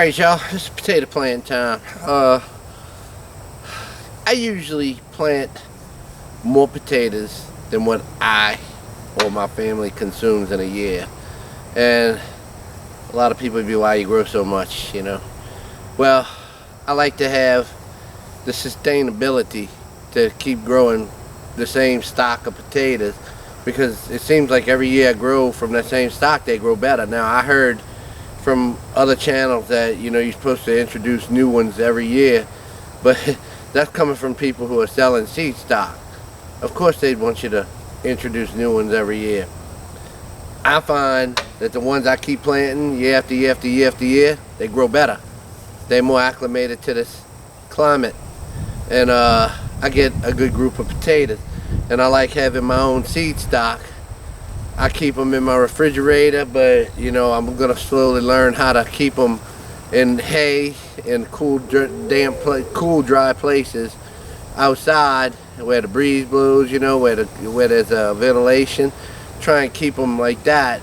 Alright, y'all, it's potato planting time. I usually plant more potatoes than what I or my family consumes in a year. And a lot of people would be, why you grow so much, you know. Well, I like to have the sustainability to keep growing the same stock of potatoes, because it seems like every year I grow from that same stock, they grow better. Now, I heard from other channels that, you know, you're supposed to introduce new ones every year, but that's coming from people who are selling seed stock. Of course they'd want you to introduce new ones every year. I find that the ones I keep planting year after year after year after year, they grow better. They're more acclimated to this climate, and I get a good group of potatoes. And I like having my own seed stock. I keep them in my refrigerator, but you know, I'm gonna slowly learn how to keep them in hay and cool, dry places outside where the breeze blows, you know, where there's ventilation. Try and keep them like that.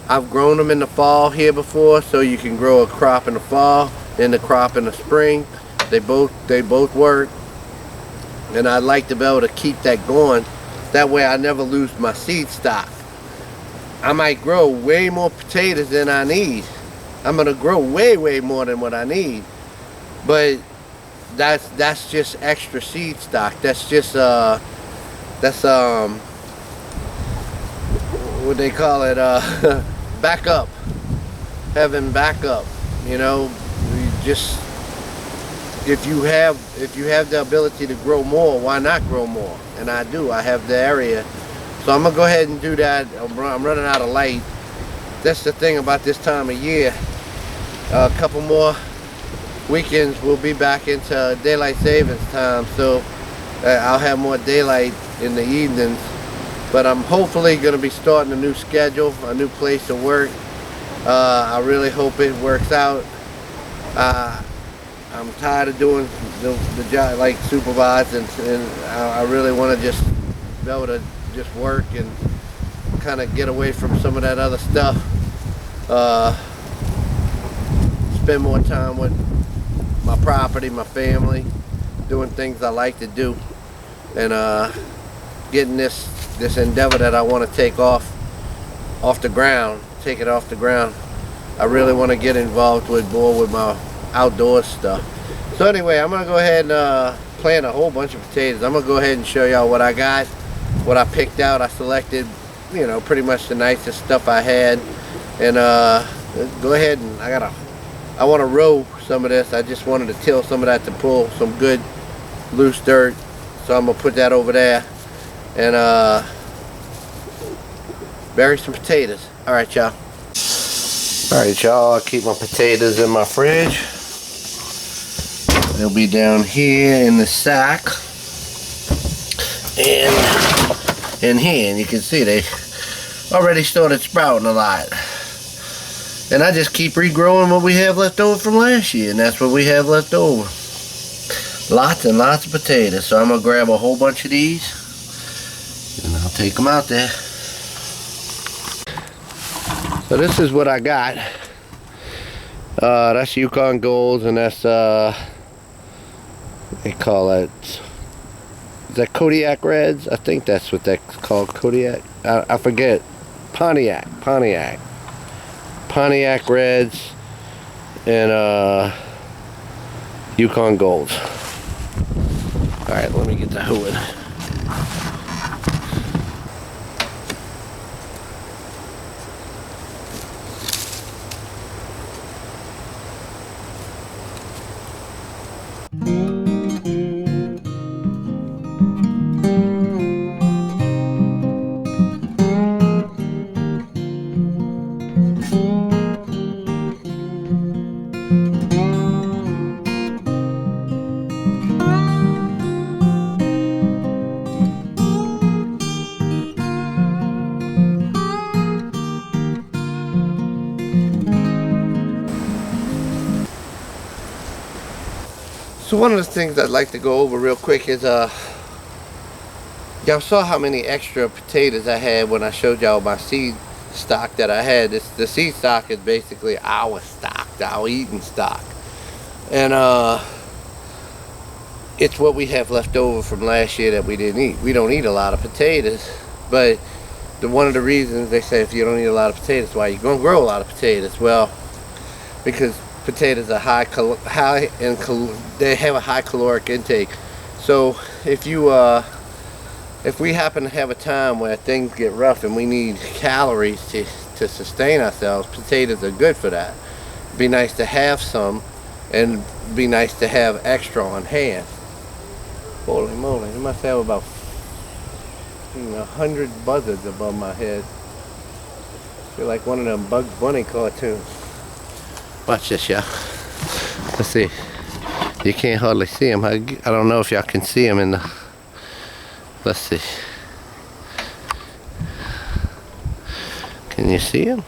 I've grown them in the fall here before, so you can grow a crop in the fall and the crop in the spring. They both work, and I'd like to be able to keep that going. That way I never lose my seed stock. I might grow way more potatoes than I need. I'm gonna grow way more than what I need, but that's just extra seed stock. That's just what they call it, backup. Having backup, you know. Just if you have the ability to grow more, why not grow more? And I do. I have the area, so I'm gonna go ahead and do that. I'm running out of light. That's the thing about this time of year. A couple more weekends we'll be back into daylight savings time, so I'll have more daylight in the evenings. But I'm hopefully going to be starting a new schedule, a new place to work. I really hope it works out. I'm tired of doing the job like supervising, and I really want to just be able to just work and kind of get away from some of that other stuff. Spend more time with my property, my family, doing things I like to do, and getting this endeavor that I want to take off the ground, take it off the ground. I really want to get involved with more with my outdoor stuff. So anyway, I'm gonna go ahead and plant a whole bunch of potatoes. I'm gonna go ahead and show y'all what I got, what I picked out. I selected, you know, pretty much the nicest stuff I had, and go ahead and I want to row some of this. I just wanted to till some of that to pull some good loose dirt, so I'm gonna put that over there and bury some potatoes. Alright, y'all. Alright, y'all, I keep my potatoes in my fridge. They'll be down here in the sack and in here, and you can see they already started sprouting a lot. And I just keep regrowing what we have left over from last year, and that's what we have left over. Lots and lots of potatoes. So I'm gonna grab a whole bunch of these and I'll take them out there. So this is what I got. That's Yukon Golds, and that's they call it, is that Kodiak Reds? I think that's what that's called, Kodiak. I forget. Pontiac Reds, and Yukon Golds. Alright, let me get the hoeing. So one of the things I'd like to go over real quick is y'all saw how many extra potatoes I had when I showed y'all my seed stock that I had. The seed stock is basically our stock. our eating stock. And it's what we have left over from last year that we didn't eat. We don't eat a lot of potatoes, but one of the reasons they say if you don't eat a lot of potatoes, why you're going to grow a lot of potatoes? Well, because potatoes are they have a high caloric intake. So if we happen to have a time where things get rough and we need calories to sustain ourselves, potatoes are good for that. It'd be nice to have some, and be nice to have extra on hand. Holy moly, I must have about 100 buzzards above my head. I feel like one of them Bugs Bunny cartoons. Watch this, y'all. Let's see. You can't hardly see them. I don't know if y'all can see them in the... Let's see. Can you see them?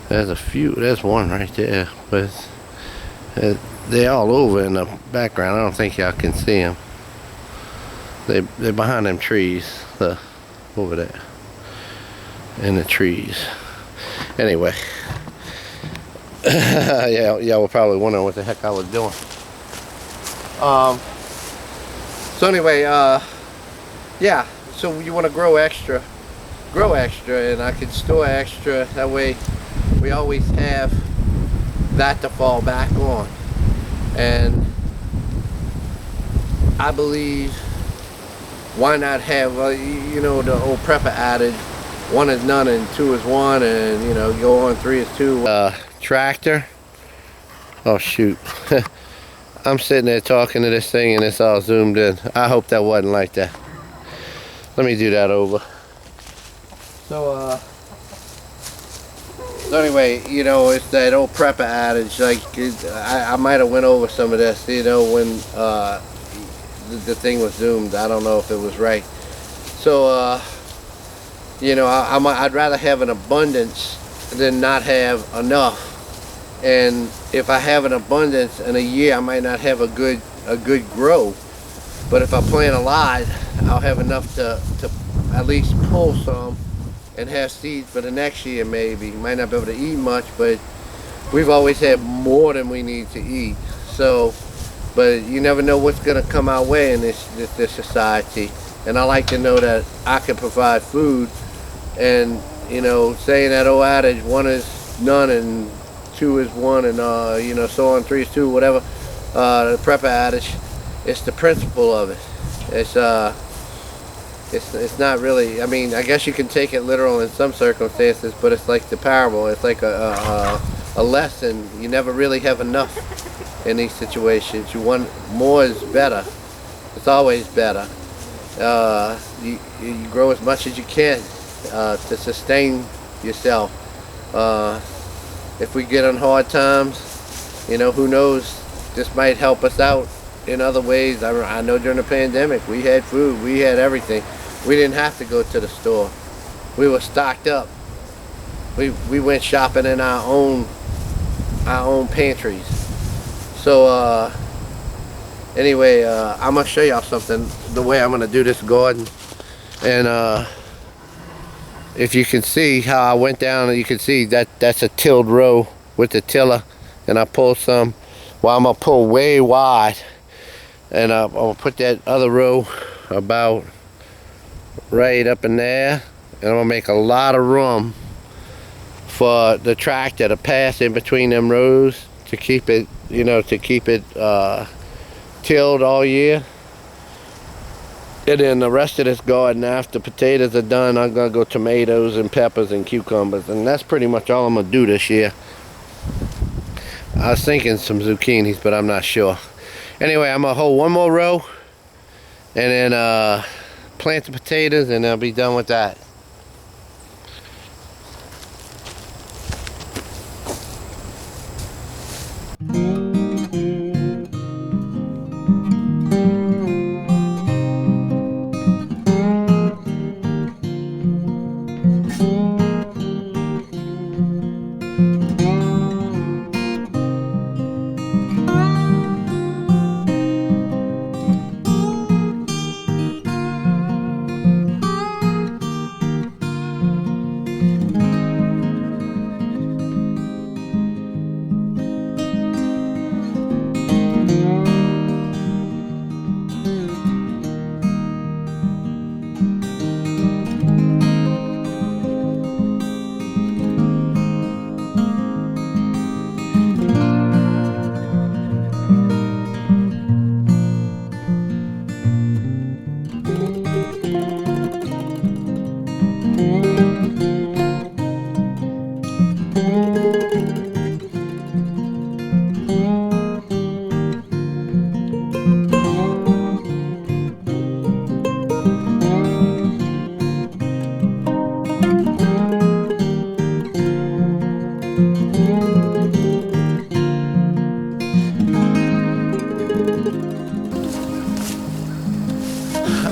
There's a few. There's one right there, but they're all over in the background. I don't think y'all can see them. They're behind them trees. Over there. In the trees. Anyway. Yeah, y'all were probably wondering what the heck I was doing. So anyway, yeah. So you want to grow extra, and I can store extra. That way, we always have that to fall back on. And I believe, why not have, you know, the old prepper adage, 1 is none and 2 is 1, and you know, go on 3 is 2. Tractor. Oh shoot. I'm sitting there talking to this thing and it's all zoomed in. I hope that wasn't like that. Let me do that over. So anyway, you know, it's that old prepper adage. Like, I might have went over some of this, you know, when the thing was zoomed. I don't know if it was right. So you know, I'd rather have an abundance than not have enough. And if I have an abundance in a year, I might not have a good growth. But if I plant a lot, I'll have enough to at least pull some and have seeds for the next year. Maybe might not be able to eat much, but we've always had more than we need to eat. So, but you never know what's going to come our way in this society. And I like to know that I can provide food. And you know, saying that old adage, 1 is none and 2 is 1, and you know, so on, 3 is 2, whatever, the prepper adage, it's the principle of it. It's not really, I mean, I guess you can take it literal in some circumstances, but it's like the parable. It's like a lesson. You never really have enough in these situations. You want more is better. It's always better. You grow as much as you can to sustain yourself. If we get on hard times, you know, who knows, this might help us out in other ways. I know during the pandemic we had food, we had everything. We didn't have to go to the store. We were stocked up. We went shopping in our own pantries. So anyway, I'm gonna show y'all something, the way I'm gonna do this garden. And if you can see how I went down, you can see that's a tilled row with the tiller, and I pulled some. Well, I'm gonna pull way wide, and I'm gonna put that other row about right up in there, and I'm gonna make a lot of room for the tractor to pass in between them rows to keep it, you know, to keep it tilled all year. And then the rest of this garden, after potatoes are done, I'm gonna go tomatoes and peppers and cucumbers, and that's pretty much all I'm gonna do this year. I was thinking some zucchinis, but I'm not sure. Anyway, I'm gonna hold one more row and then plant the potatoes, and I'll be done with that.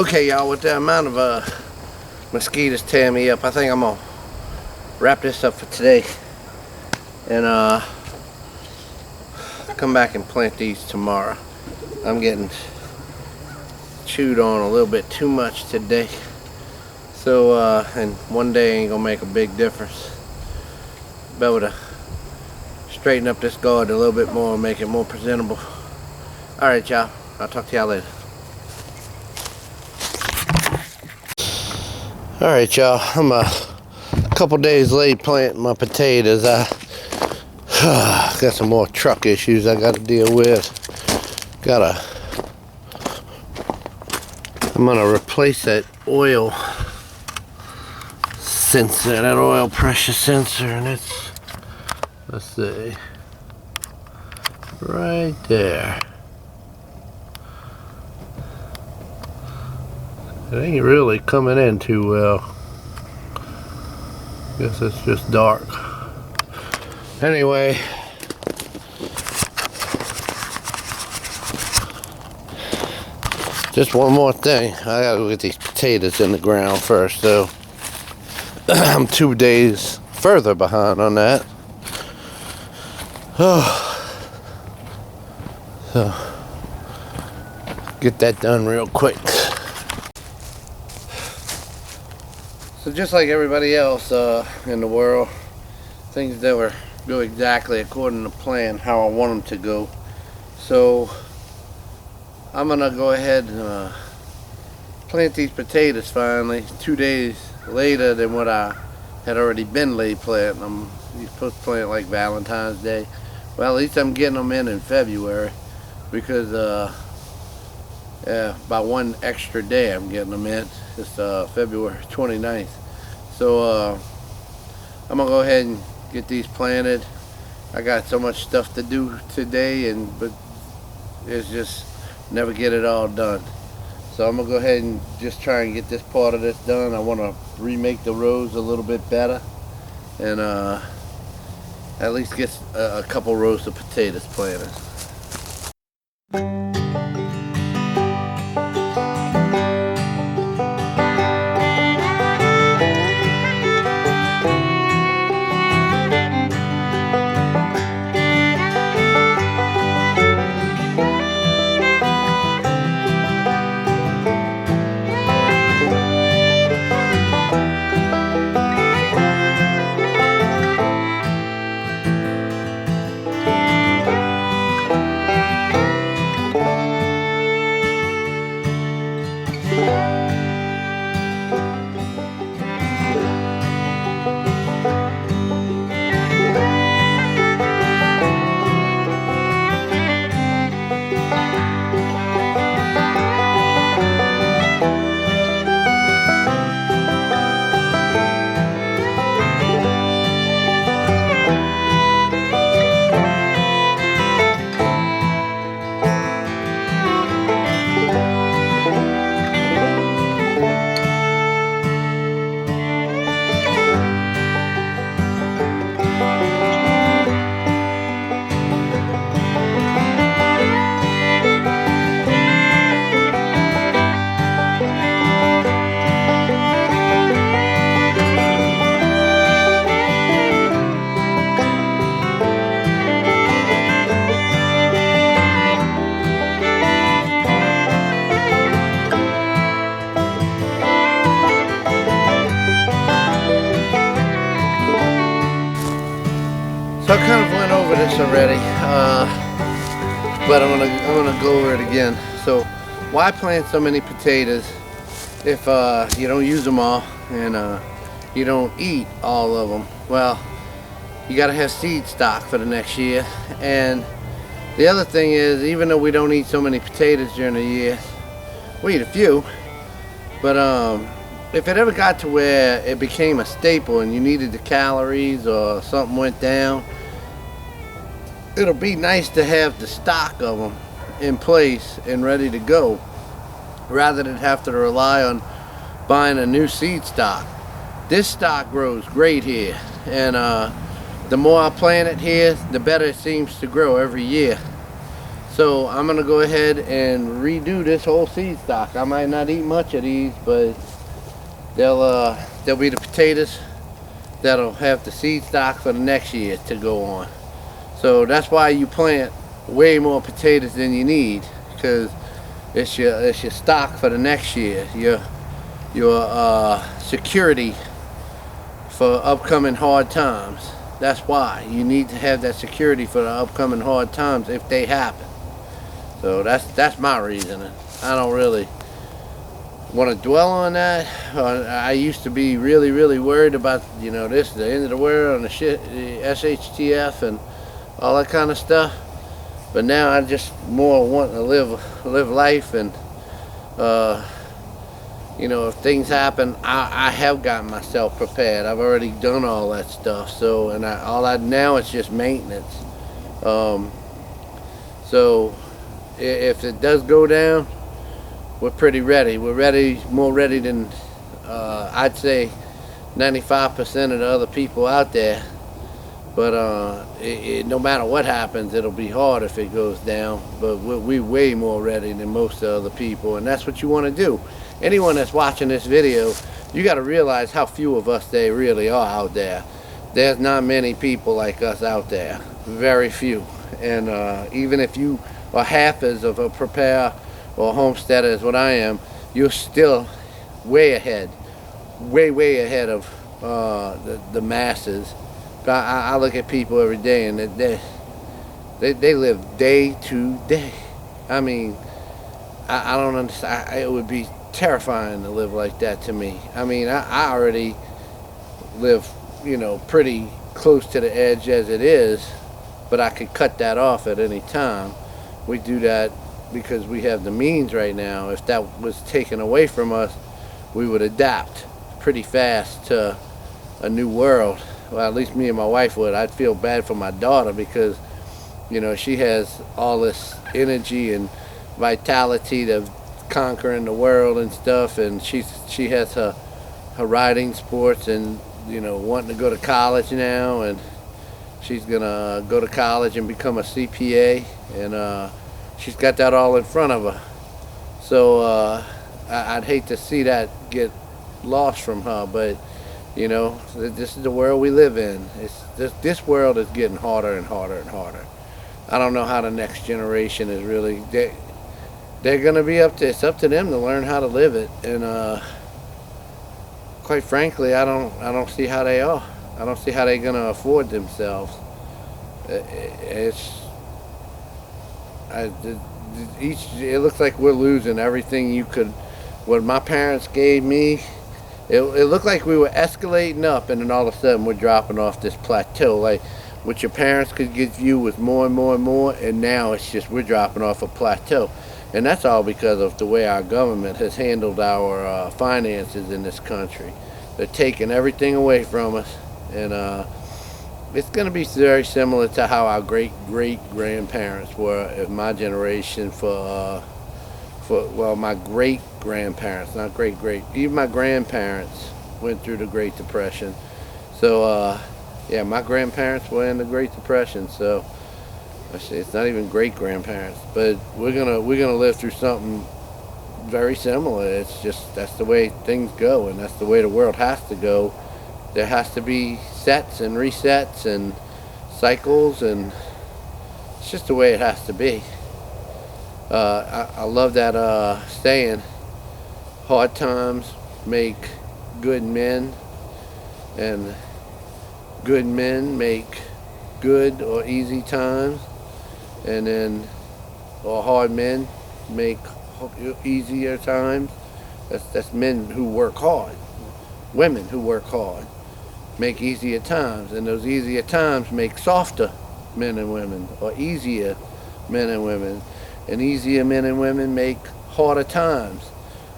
Okay, y'all, with the amount of mosquitoes tearing me up, I think I'm gonna wrap this up for today and come back and plant these tomorrow. I'm getting chewed on a little bit too much today, so and one day ain't gonna make a big difference. Be able to straighten up this garden a little bit more and make it more presentable. Alright, y'all, I'll talk to y'all later. Alright, y'all, I'm a couple days late planting my potatoes. I got some more truck issues I gotta deal with. I'm gonna replace that oil sensor, that oil pressure sensor, and it's, let's see, right there. It ain't really coming in too well. Guess it's just dark. Anyway, just one more thing. I gotta go get these potatoes in the ground first, though. I'm 2 days further behind on that. So, get that done real quick. So just like everybody else in the world, things never go exactly according to plan, how I want them to go. So I'm gonna go ahead and plant these potatoes finally 2 days later than what I had already been late planting them. You're supposed to plant like Valentine's Day. Well, at least I'm getting them in February, because by one extra day I'm getting them in. It's February 29th. So I'm gonna go ahead and get these planted. I got so much stuff to do today, but it's just never get it all done. So I'm gonna go ahead and just try and get this part of this done. I want to remake the rows a little bit better, and at least get a couple rows of potatoes planted. So I kind of went over this already, but I'm gonna go over it again. So why plant so many potatoes if you don't use them all and you don't eat all of them? Well, you gotta have seed stock for the next year. And the other thing is, even though we don't eat so many potatoes during the year, we eat a few, but if it ever got to where it became a staple and you needed the calories or something went down, it'll be nice to have the stock of them in place and ready to go, rather than have to rely on buying a new seed stock. This stock grows great here, and the more I plant it here, the better it seems to grow every year. So I'm gonna go ahead and redo this whole seed stock. I might not eat much of these, but they'll be the potatoes that'll have the seed stock for the next year to go on. So that's why you plant way more potatoes than you need, because it's your stock for the next year. Your security for upcoming hard times. That's why you need to have that security for the upcoming hard times if they happen. So that's my reasoning. I don't really want to dwell on that. I used to be really worried about, this, the end of the world and the shit, the SHTF and all that kind of stuff. But now I just more want to live life, and if things happen, I have gotten myself prepared. I've already done all that stuff. So now it's just maintenance. So if it does go down, we're pretty ready. We're ready, more ready than I'd say 95% of the other people out there. But no matter what happens, it'll be hard if it goes down. But we're way more ready than most of the other people, and that's what you want to do. Anyone that's watching this video, you got to realize how few of us there really are out there. There's not many people like us out there. Very few. And even if you are half as of a preparer or a homesteader as what I am, you're still way ahead. Way ahead of the masses. I look at people every day, and they live day to day. I mean, I don't understand. It would be terrifying to live like that to me. I mean, I already live, pretty close to the edge as it is, but I could cut that off at any time. We do that because we have the means right now. If that was taken away from us, we would adapt pretty fast to a new world. Well, at least me and my wife would. I'd feel bad for my daughter because, she has all this energy and vitality to conquering the world and stuff, and she has her riding sports and, wanting to go to college now, and she's gonna go to college and become a CPA, and she's got that all in front of her. So I'd hate to see that get lost from her, but this is the world we live in. This world is getting harder and harder and harder. I don't know how the next generation is really. They're gonna be it's up to them to learn how to live it, and quite frankly, I don't see how they are. I don't see how they're gonna afford themselves. It looks like we're losing everything what my parents gave me. It looked like we were escalating up, and then all of a sudden we're dropping off this plateau. Like what your parents could give you was more and more and more, and now it's just we're dropping off a plateau. And that's all because of the way our government has handled our finances in this country. They're taking everything away from us, and it's going to be very similar to how our great-grandparents were in my generation my great-grandparents, not great-great, even my grandparents went through the Great Depression. So, yeah, my grandparents were in the Great Depression, so it's not even great-grandparents, but we're gonna live through something very similar. It's just, that's the way things go, and that's the way the world has to go. There has to be sets and resets and cycles, and it's just the way it has to be. I love that saying, hard times make good men, and good men make good or easy times, and then hard men make easier times. That's men who work hard. Women who work hard make easier times, and those easier times make softer men and women, or easier men and women. And easier men and women make harder times.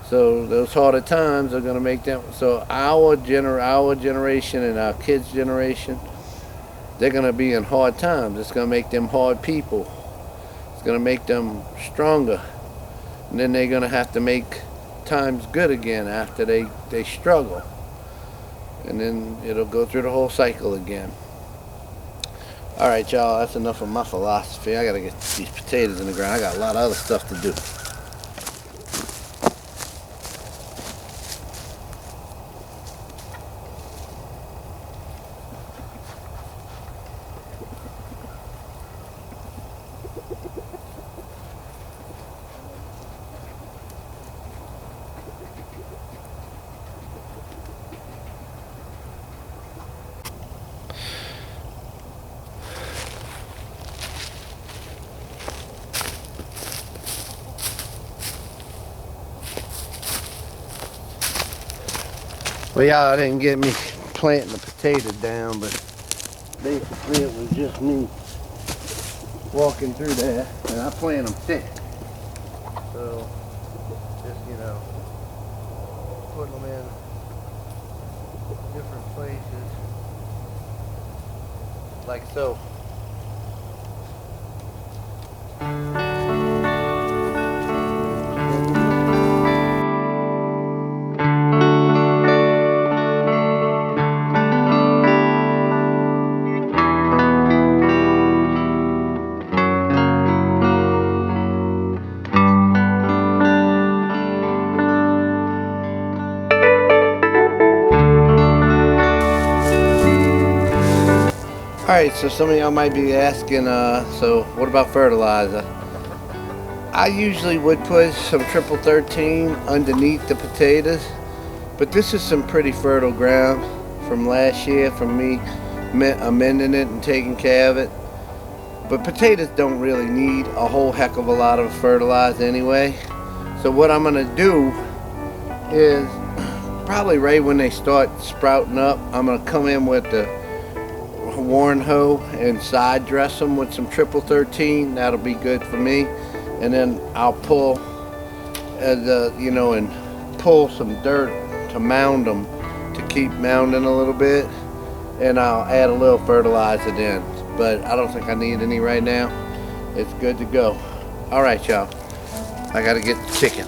So those harder times are going to make them. So our generation and our kids' generation, they're going to be in hard times. It's going to make them hard people. It's going to make them stronger. And then they're going to have to make times good again after they struggle. And then it'll go through the whole cycle again. Alright y'all, that's enough of my philosophy. I gotta get these potatoes in the ground. I got a lot of other stuff to do. Well, y'all didn't get me planting the potatoes down, but basically it was just me walking through there, and I plant them thick. So, just, you know, putting them in different places, like so. Alright, so some of y'all might be asking, so what about fertilizer? I usually would put some triple 13 underneath the potatoes, but this is some pretty fertile ground from last year from me amending it and taking care of it. But potatoes don't really need a whole heck of a lot of fertilizer anyway. So what I'm going to do is probably right when they start sprouting up, I'm going to come in with the Warren hoe and side dress them with some triple 13. That'll be good for me. And then I'll pull you know, and pull some dirt to mound them, to keep mounding a little bit, and I'll add a little fertilizer then, but I don't think I need any right now. It's good to go. Alright y'all, I gotta get the chicken.